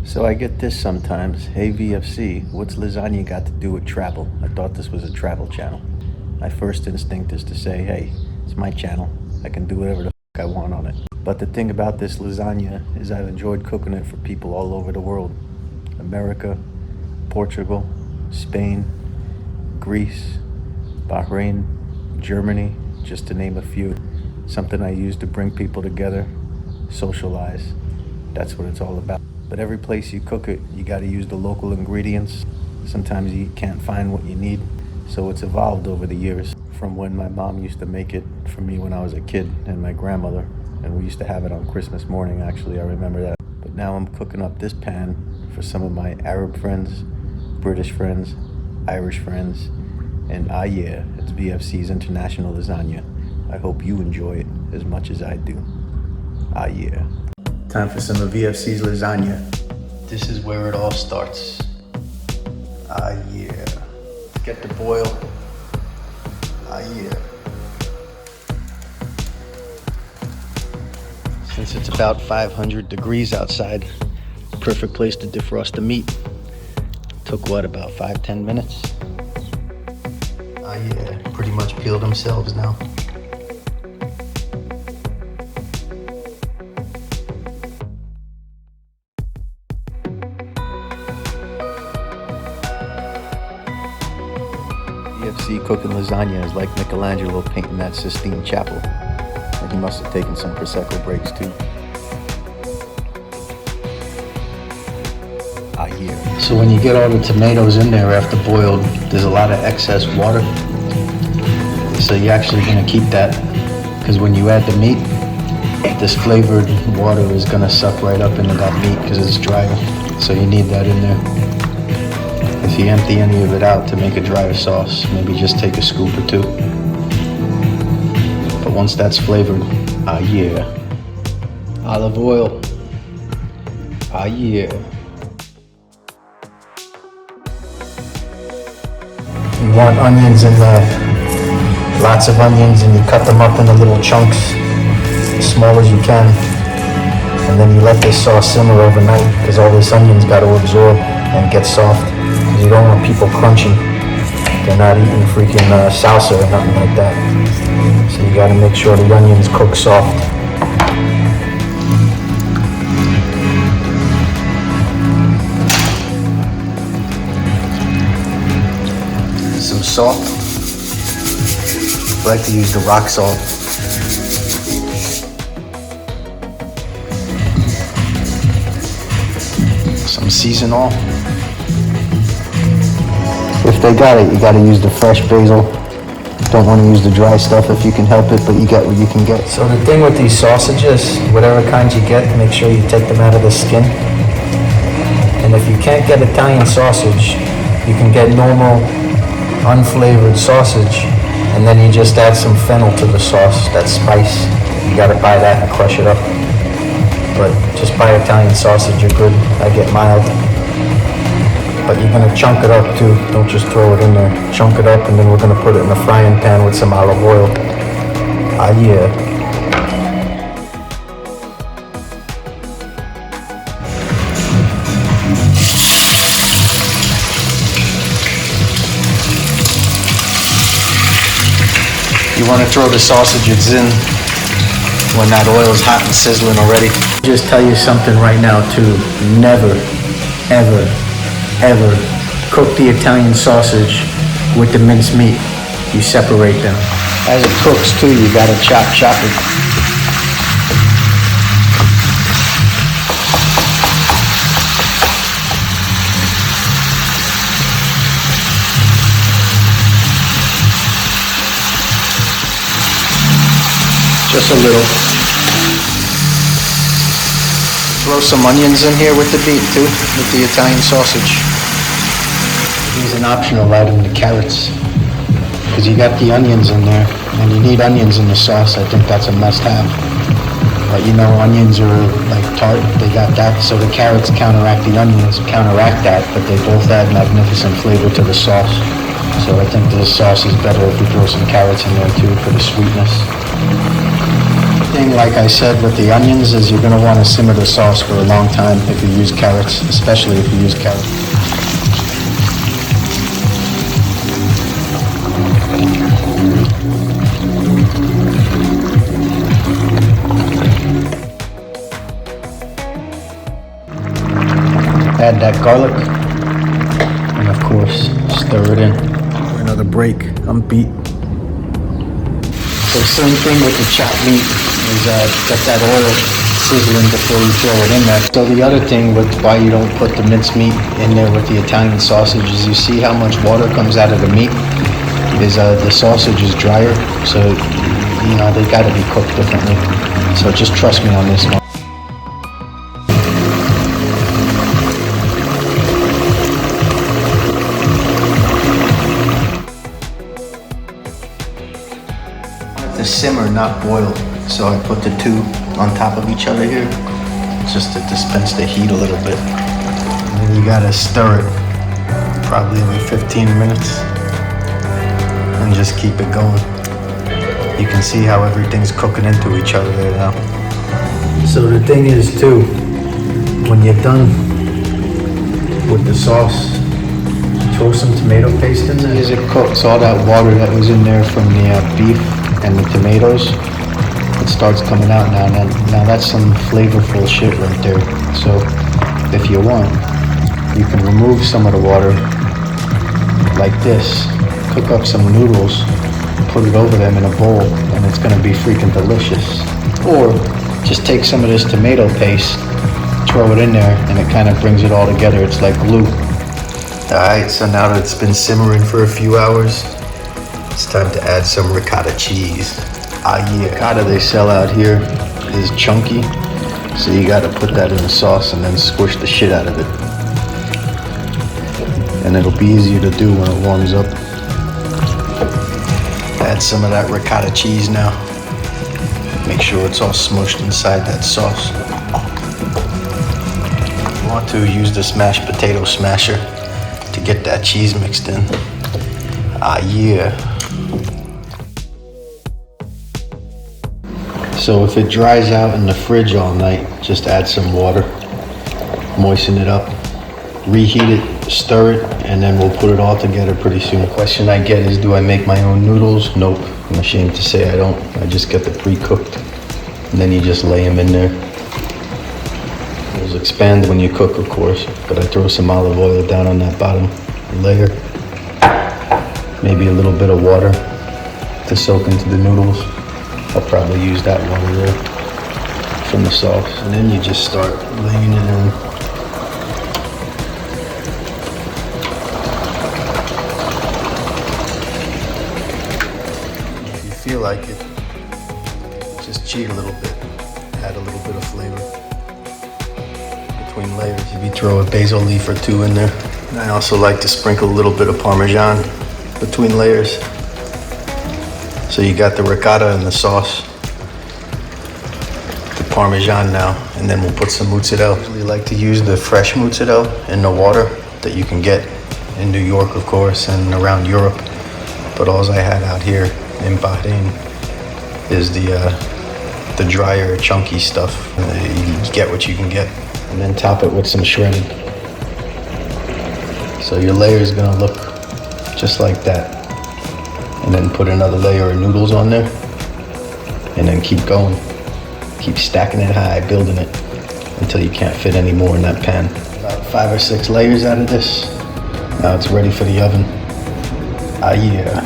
So I get this sometimes. Hey VFC, what's lasagna got to do with travel? I thought this was a travel channel. My first instinct is to say, hey, it's my channel. I can do whatever the I want on it. But the thing about this lasagna is I've enjoyed cooking it for people all over the world. America, Portugal, Spain, Greece, Bahrain, Germany, just to name a few. Something I use to bring people together, socialize. That's what it's all about. But every place you cook it, you gotta use the local ingredients. Sometimes you can't find what you need. So it's evolved over the years from when my mom used to make it for me when I was a kid and my grandmother. And we used to have it on Christmas morning, actually, I remember that. But now I'm cooking up this pan for some of my Arab friends, British friends, Irish friends, and yeah, it's VFC's International Lasagna. I hope you enjoy it as much as I do. Yeah. Time for some of VFC's lasagna. This is where it all starts. Yeah. Get the boil. Yeah. Since it's about 500 degrees outside, perfect place to defrost the meat. Took what, about 5-10 minutes? Yeah, pretty much peeled themselves now. VFC cooking lasagna is like Michelangelo painting that Sistine Chapel. And he must have taken some Prosecco breaks too. Yeah. So when you get all the tomatoes in there after boiled, there's a lot of excess water. So you're actually gonna keep that, because when you add the meat, this flavored water is gonna suck right up into that meat because it's drier. So you need that in there. If you empty any of it out to make a drier sauce, maybe just take a scoop or two. But once that's flavored, yeah. Olive oil, yeah. You want onions in there, lots of onions, and you cut them up into little chunks, as small as you can. And then you let this sauce simmer overnight, because all this onion's got to absorb and get soft. Because you don't want people crunching. They're not eating freaking salsa or nothing like that. So you got to make sure the onions cook soft. Some salt. I like to use the rock salt. Some seasonal. If they got it, you gotta use the fresh basil. Don't want to use the dry stuff if you can help it, but you get what you can get. So the thing with these sausages, whatever kind you get, make sure you take them out of the skin. And if you can't get Italian sausage, you can get normal unflavored sausage, and then you just add some fennel to the sauce, that spice. You gotta buy that and crush it up. But just buy Italian sausage, you're good. I get mild. But you're gonna chunk it up too. Don't just throw it in there. Chunk it up, and then we're gonna put it in the frying pan with some olive oil. Yeah. You want to throw the sausages in when that oil is hot and sizzling already. Just tell you something right now too. Never, ever, ever cook the Italian sausage with the minced meat. You separate them. As it cooks too, you gotta chop it. Just a little. Throw some onions in here with the meat too, with the Italian sausage. Here's an optional item, the carrots. Because you got the onions in there, and you need onions in the sauce. I think that's a must-have. But you know, onions are like tart, they got that. So the carrots counteract the onions, counteract that, but they both add magnificent flavor to the sauce. So I think this sauce is better if you throw some carrots in there too for the sweetness. Thing, like I said, with the onions is you're going to want to simmer the sauce for a long time if you use carrots, especially if you use carrots. Add that garlic, and of course, stir it in. For another break, I'm beat. So same thing with the chopped meat, is get that oil sizzling before you throw it in there. So the other thing with why you don't put the minced meat in there with the Italian sausage is you see how much water comes out of the meat? Is the sausage is drier, so you know they gotta be cooked differently. So just trust me on this one. To simmer, not boil, so I put the two on top of each other here just to dispense the heat a little bit. And then you gotta stir it probably every 15 minutes and just keep it going. You can see how everything's cooking into each other there now. So the thing is too, when you're done with the sauce, throw some tomato paste in there. As it cooks, all that water that was in there from the beef and the tomatoes, it starts coming out now. Now that's some flavorful shit right there. So if you want, you can remove some of the water like this, cook up some noodles, put it over them in a bowl, and it's gonna be freaking delicious. Or just take some of this tomato paste, throw it in there, and it kind of brings it all together. It's like glue. Alright, so now that it's been simmering for a few hours, it's time to add some ricotta cheese. Yeah, ricotta they sell out here is chunky, so you gotta put that in the sauce and then squish the shit out of it. And it'll be easier to do when it warms up. Add some of that ricotta cheese now. Make sure it's all smushed inside that sauce. If you want to, use the smashed potato smasher to get that cheese mixed in. Yeah. So if it dries out in the fridge all night, just add some water, moisten it up, reheat it, stir it, and then we'll put it all together pretty soon. The question I get is, do I make my own noodles? Nope, I'm ashamed to say I don't. I just get the pre-cooked, and then you just lay them in there. Those expand when you cook, of course, but I throw some olive oil down on that bottom layer. Maybe a little bit of water to soak into the noodles. I'll probably use that water there from the sauce. And then you just start laying it in. If you feel like it, just cheat a little bit. Add a little bit of flavor between layers. Maybe throw a basil leaf or two in there. And I also like to sprinkle a little bit of Parmesan between layers. So you got the ricotta and the sauce, the Parmesan now, and then we'll put some mozzarella. I usually like to use the fresh mozzarella in the water that you can get in New York, of course, and around Europe. But all I had out here in Bahrain is the drier, chunky stuff. You get what you can get, and then top it with some shredded. So your layer is gonna look just like that. And then put another layer of noodles on there, and then keep going. Keep stacking it high, building it until you can't fit any more in that pan. About 5 or 6 layers out of this. Now it's ready for the oven. Yeah.